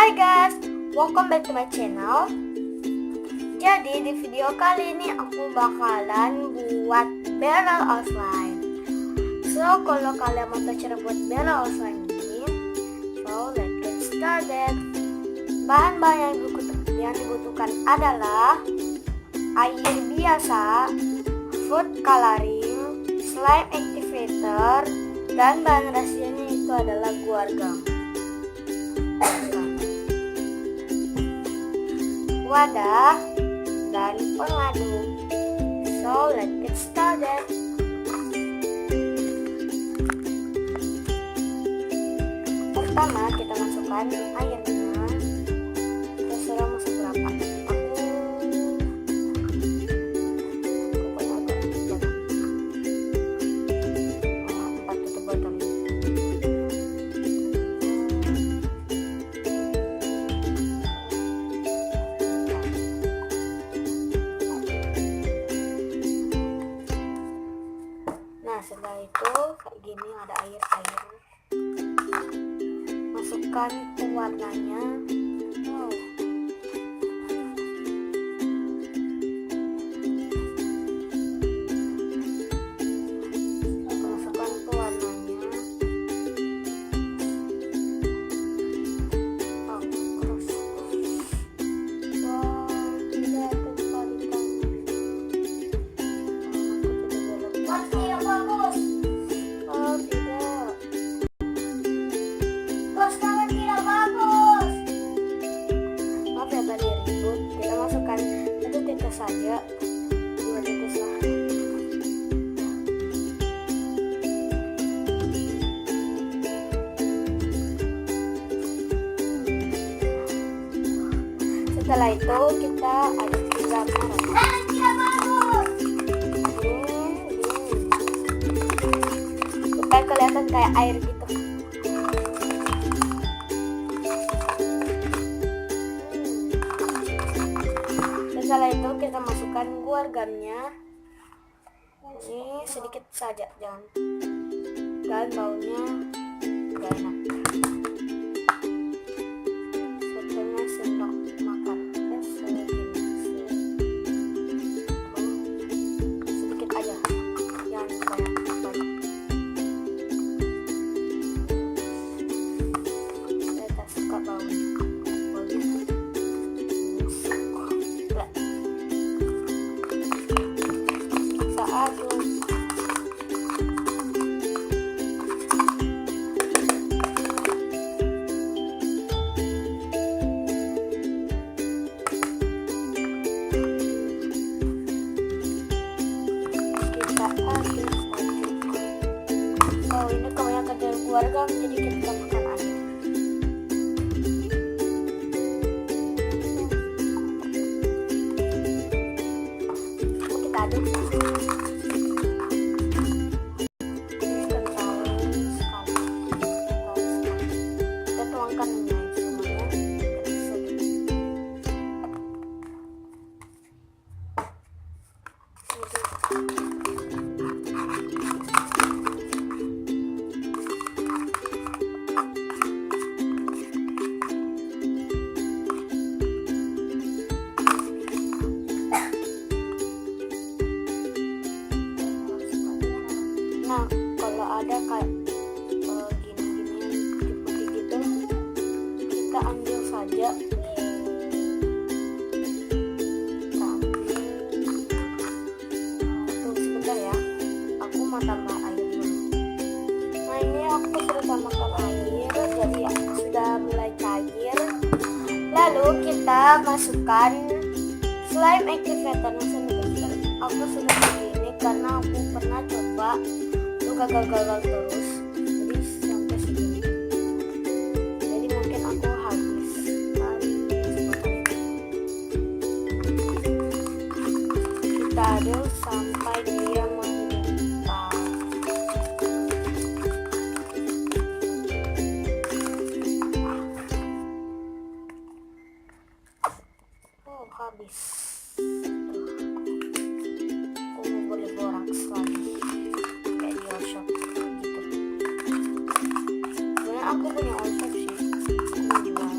Hai guys, welcome back to my channel. Jadi di video kali ini aku bakalan buat barrel outline. So kalau kalian mau tahu cara buat barrel outline ini, so let's get started. Bahan-bahan yang dibutuhkan adalah air biasa, food coloring, slime activator, dan bahan rahasianya itu adalah guargam. Wadah dan pengadu. So let's get started. Pertama kita masukkan airnya. Terserah mau seberapa. Nah setelah itu kayak gini ada air masukkan pewarnanya. Wow. Masukkan pewarnanya. Oh, terus. Wow, tidak terpalikan. Saja 2 tetes lah. Setelah itu kita aduk juga supaya kelihatan kayak air gitu. Setelah itu kita masukkan guargamnya. Ini sedikit saja, jangan, dan baunya gak enak. Setengah sendok makan, sedikit aja, jangan banyak. Saya tak suka baunya. Oh ini kebanyakan dari keluarga, jadi kita makan air. Kita aduk. Ini kental sekali. Kita tuangkan semuanya. Nah, kalau ada kayak gini-gini putih gitu, kita ambil saja. Tunggu sebentar ya, aku mau tambah air dulu. Nah ini aku sudah tambahkan air, jadi aku sudah mulai cair. Lalu kita masukkan slime activator. Aku sudah begini karena aku pernah coba gagal terus, jadi sampai segini. Jadi mungkin aku habis kita aduk sampai dia menggumpal. Oh habis. Aku boleh boraks lagi kayak di workshop gitu. Sebenarnya aku punya all shop sih, aku jual.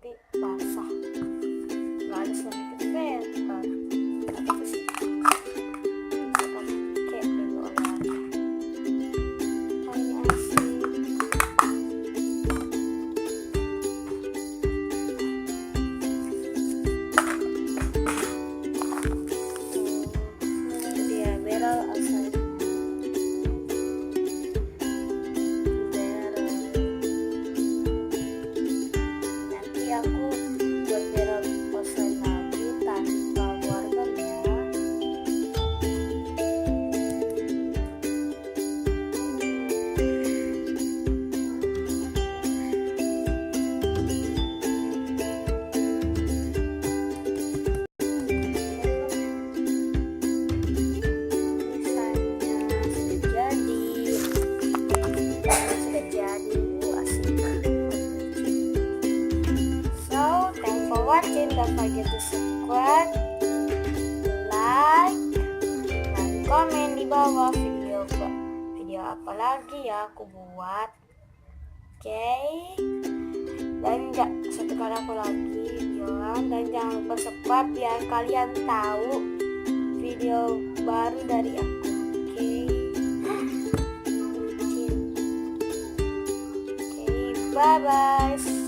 tapi basah, nggak ada sedikit filter. Tapi pakai dulu olahraga. Ini asik. Ini dia barrel outside. Aku buat barrel outside lagi tanpa warnanya. Watching, don't forget to subscribe, like, dan komen di bawah video apa lagi ya aku buat. Oke. Dan satu kali aku lagi videoan, dan jangan lupa subscribe biar kalian tahu video baru dari aku. Oke, bye bye.